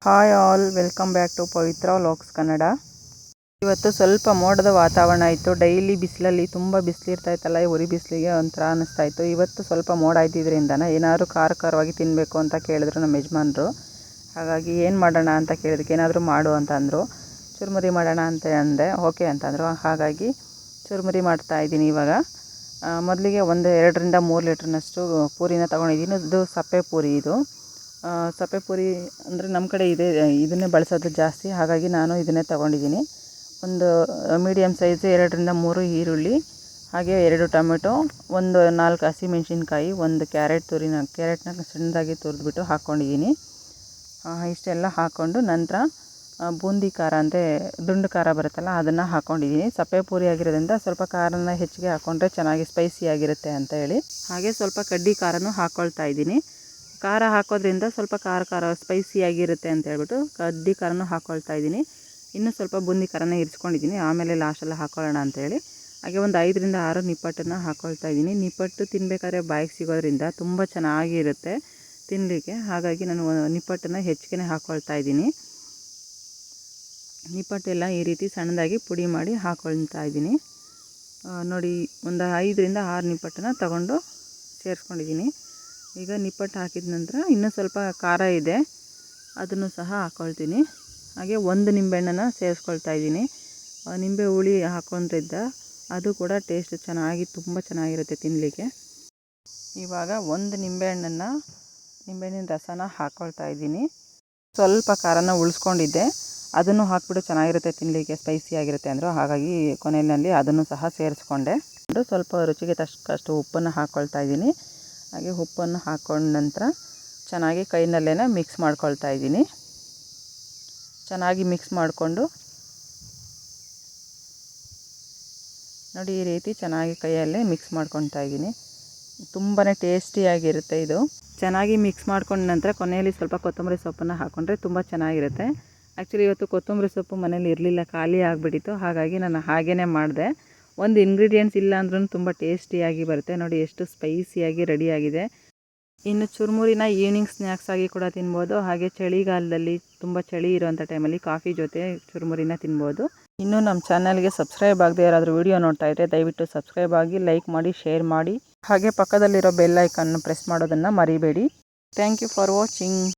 Hi all, welcome back to Pavitra vlogs Kannada. ಇವತ್ತು ಸ್ವಲ್ಪ ಮೋಡದ ವಾತಾವರಣ ಇತ್ತು. ಡೈಲಿ ಬಿಸಿಲಲ್ಲಿ ತುಂಬ ಬಿಸಿಲಿರ್ತಾ ಇತ್ತಲ್ಲ, ಉರಿ ಬಿಸಿಲಿಗೆ ಒಂಥರ ಅನ್ನಿಸ್ತಾ ಇತ್ತು. ಇವತ್ತು ಸ್ವಲ್ಪ ಮೋಡ ಇದ್ದಿದ್ದರಿಂದ ಏನಾದರೂ ಖಾರವಾಗಿ ತಿನ್ನಬೇಕು ಅಂತ ಕೇಳಿದ್ರು ನಮ್ಮ ಯಜಮಾನ್ರು. ಹಾಗಾಗಿ ಏನು ಮಾಡೋಣ ಅಂತ ಕೇಳಿದಕ್ಕೆ ಏನಾದರೂ ಮಾಡು ಅಂತ ಅಂದರು. ಚುರುಮುರಿ ಮಾಡೋಣ ಅಂತ ಅಂದೆ, ಓಕೆ ಅಂತಂದರು. ಹಾಗಾಗಿ ಚುರುಮುರಿ ಮಾಡ್ತಾಯಿದ್ದೀನಿ ಇವಾಗ. ಮೊದಲಿಗೆ 2-3 ಲೀಟ್ರ್ನಷ್ಟು ಪೂರಿನ ತೊಗೊಂಡಿದ್ದೀನಿ. ಇದು ಸಪ್ಪೆ ಪೂರಿ. ಇದು ಸಪ್ಪೆ ಪೂರಿ ಅಂದರೆ ನಮ್ಮ ಕಡೆ ಇದನ್ನೇ ಬಳಸೋದು ಜಾಸ್ತಿ. ಹಾಗಾಗಿ ನಾನು ಇದನ್ನೇ ತೊಗೊಂಡಿದ್ದೀನಿ. ಒಂದು ಮೀಡಿಯಮ್ ಸೈಜ್ 2-3 ಈರುಳ್ಳಿ, ಹಾಗೆ 2 ಟೊಮೆಟೊ, 4 ಹಸಿಮೆಣ್ಸಿನ್ಕಾಯಿ, 1 ಕ್ಯಾರೆಟ್ನ ಸಣ್ಣದಾಗಿ ತುರಿದ್ಬಿಟ್ಟು ಹಾಕ್ಕೊಂಡಿದ್ದೀನಿ. ಇಷ್ಟೆಲ್ಲ ಹಾಕ್ಕೊಂಡು ನಂತರ ಬೂಂದಿ ಖಾರ ಅಂದರೆ ದುಂಡು ಖಾರ ಬರುತ್ತಲ್ಲ, ಅದನ್ನು ಹಾಕ್ಕೊಂಡಿದ್ದೀನಿ. ಸಪ್ಪೆ ಪೂರಿ ಆಗಿರೋದ್ರಿಂದ ಸ್ವಲ್ಪ ಖಾರನ ಹೆಚ್ಚಿಗೆ ಹಾಕ್ಕೊಂಡ್ರೆ ಚೆನ್ನಾಗಿ ಸ್ಪೈಸಿಯಾಗಿರುತ್ತೆ ಅಂತ ಹೇಳಿ ಹಾಗೆ ಸ್ವಲ್ಪ ಕಡ್ಡಿ ಖಾರನೂ ಹಾಕ್ಕೊಳ್ತಾ ಇದ್ದೀನಿ. ಖಾರ ಹಾಕೋದ್ರಿಂದ ಸ್ವಲ್ಪ ಖಾರ ಸ್ಪೈಸಿಯಾಗಿರುತ್ತೆ ಅಂತ ಹೇಳ್ಬಿಟ್ಟು ಕಡ್ಡಿ ಖಾರನೂ ಹಾಕ್ಕೊಳ್ತಾ ಇದ್ದೀನಿ. ಇನ್ನೂ ಸ್ವಲ್ಪ ಬೂಂದಿ ಖಾರನ ಇರಿಸ್ಕೊಂಡಿದ್ದೀನಿ, ಆಮೇಲೆ ಲಾಸ್ಟೆಲ್ಲ ಹಾಕ್ಕೊಳ್ಳೋಣ ಅಂತೇಳಿ. ಹಾಗೆ ಒಂದು 5-6 ನಿಪ್ಪಟ್ಟನ್ನು ಹಾಕ್ಕೊಳ್ತಾ ಇದ್ದೀನಿ. ನಿಪ್ಪಟ್ಟು ತಿನ್ನಬೇಕಾದ್ರೆ ಬಾಯಿಗೆ ಸಿಗೋದ್ರಿಂದ ತುಂಬ ಚೆನ್ನಾಗಿರುತ್ತೆ ತಿನ್ನಲಿಕ್ಕೆ. ಹಾಗಾಗಿ ನಾನು ನಿಪ್ಪಟ್ಟನ್ನು ಹೆಚ್ಚಿಗೆ ಹಾಕ್ಕೊಳ್ತಾ ಇದ್ದೀನಿ. ನಿಪ್ಪಟ್ಟೆಲ್ಲ ಈ ರೀತಿ ಸಣ್ಣದಾಗಿ ಪುಡಿ ಮಾಡಿ ಹಾಕ್ಕೊಳ್ತಾ ಇದ್ದೀನಿ. ನೋಡಿ, ಒಂದು 5-6 ನಿಪ್ಪಟ್ಟನ್ನು ತಗೊಂಡು ಸೇರಿಸ್ಕೊಂಡಿದ್ದೀನಿ. ಈಗ ನಿಪ್ಪಟ್ಟು ಹಾಕಿದ ನಂತರ ಇನ್ನೂ ಸ್ವಲ್ಪ ಖಾರ ಇದೆ, ಅದನ್ನು ಸಹ ಹಾಕ್ಕೊಳ್ತೀನಿ. ಹಾಗೆ 1 ನಿಂಬೆಹಣ್ಣನ್ನು ಸೇರಿಸ್ಕೊಳ್ತಾ ಇದ್ದೀನಿ. ನಿಂಬೆ ಹುಳಿ ಹಾಕ್ಕೊಂಡಿದ್ದ ಅದು ಕೂಡ ಟೇಸ್ಟ್ ತುಂಬ ಚೆನ್ನಾಗಿರುತ್ತೆ ತಿನ್ನಲಿಕ್ಕೆ. ಇವಾಗ 1 ನಿಂಬೆಹಣ್ಣಿನ ರಸನ ಹಾಕ್ಕೊಳ್ತಾ ಇದ್ದೀನಿ. ಸ್ವಲ್ಪ ಖಾರನ ಉಳಿಸ್ಕೊಂಡಿದ್ದೆ, ಅದನ್ನು ಹಾಕ್ಬಿಟ್ಟು ಚೆನ್ನಾಗಿರುತ್ತೆ ತಿನ್ನಲಿಕ್ಕೆ, ಸ್ಪೈಸಿಯಾಗಿರುತ್ತೆ ಅಂದರು. ಹಾಗಾಗಿ ಕೊನೆಯಲ್ಲಿ ಅದನ್ನು ಸಹ ಸೇರಿಸ್ಕೊಂಡೆ. ಸ್ವಲ್ಪ ರುಚಿಗೆ ತಕ್ಕಷ್ಟು ಉಪ್ಪನ್ನು ಹಾಕ್ಕೊಳ್ತಾ ಇದ್ದೀನಿ. ಹಾಗೆ ಉಪ್ಪನ್ನು ಹಾಕ್ಕೊಂಡ ನಂತರ ಚೆನ್ನಾಗಿ ಕೈನಲ್ಲೇ ಮಿಕ್ಸ್ ಮಾಡ್ಕೊಳ್ತಾ ಇದ್ದೀನಿ. ಚೆನ್ನಾಗಿ ಮಿಕ್ಸ್ ಮಾಡಿಕೊಂಡು ನೋಡಿ, ಈ ರೀತಿ ಚೆನ್ನಾಗಿ ಕೈಯಲ್ಲೇ ಮಿಕ್ಸ್ ಮಾಡ್ಕೊಳ್ತಾ ಇದ್ದೀನಿ. ತುಂಬಾ ಟೇಸ್ಟಿಯಾಗಿರುತ್ತೆ ಇದು. ಚೆನ್ನಾಗಿ ಮಿಕ್ಸ್ ಮಾಡ್ಕೊಂಡ ನಂತರ ಕೊನೆಯಲ್ಲಿ ಸ್ವಲ್ಪ ಕೊತ್ತಂಬರಿ ಸೊಪ್ಪನ್ನು ಹಾಕ್ಕೊಂಡ್ರೆ ತುಂಬ ಚೆನ್ನಾಗಿರುತ್ತೆ. ಆ್ಯಕ್ಚುಲಿ ಇವತ್ತು ಕೊತ್ತಂಬರಿ ಸೊಪ್ಪು ಮನೇಲಿ ಇರಲಿಲ್ಲ, ಖಾಲಿ ಆಗಿಬಿಟ್ಟಿತ್ತು. ಹಾಗಾಗಿ ನಾನು ಹಾಗೇ ಮಾಡಿದೆ. ಒಂದು ಇಂಗ್ರೀಡಿಯೆಂಟ್ಸ್ ಇಲ್ಲ ಅಂದ್ರೂ ತುಂಬ ಟೇಸ್ಟಿಯಾಗಿ ಬರುತ್ತೆ. ನೋಡಿ ಎಷ್ಟು ಸ್ಪೈಸಿಯಾಗಿ ರೆಡಿಯಾಗಿದೆ. ಇನ್ನು ಚುರುಮುರಿನ ಈವ್ನಿಂಗ್ ಸ್ನ್ಯಾಕ್ಸ್ ಆಗಿ ಕೂಡ ತಿನ್ಬೋದು. ಹಾಗೆ ಚಳಿಗಾಲದಲ್ಲಿ ತುಂಬ ಚಳಿ ಇರೋವಂಥ ಟೈಮಲ್ಲಿ ಕಾಫಿ ಜೊತೆ ಚುರುಮುರಿನ ತಿನ್ಬೋದು. ಇನ್ನು ನಮ್ಮ ಚಾನಲ್ಗೆ ಸಬ್ಸ್ಕ್ರೈಬ್ ಆಗದೆ ಯಾರಾದರೂ ವಿಡಿಯೋ ನೋಡ್ತಾ ಇದ್ದರೆ ದಯವಿಟ್ಟು ಸಬ್ಸ್ಕ್ರೈಬ್ ಆಗಿ, ಲೈಕ್ ಮಾಡಿ, ಶೇರ್ ಮಾಡಿ. ಹಾಗೆ ಪಕ್ಕದಲ್ಲಿರೋ ಬೆಲ್ ಐಕನ್ನು ಪ್ರೆಸ್ ಮಾಡೋದನ್ನು ಮರಿಬೇಡಿ. Thank you for watching.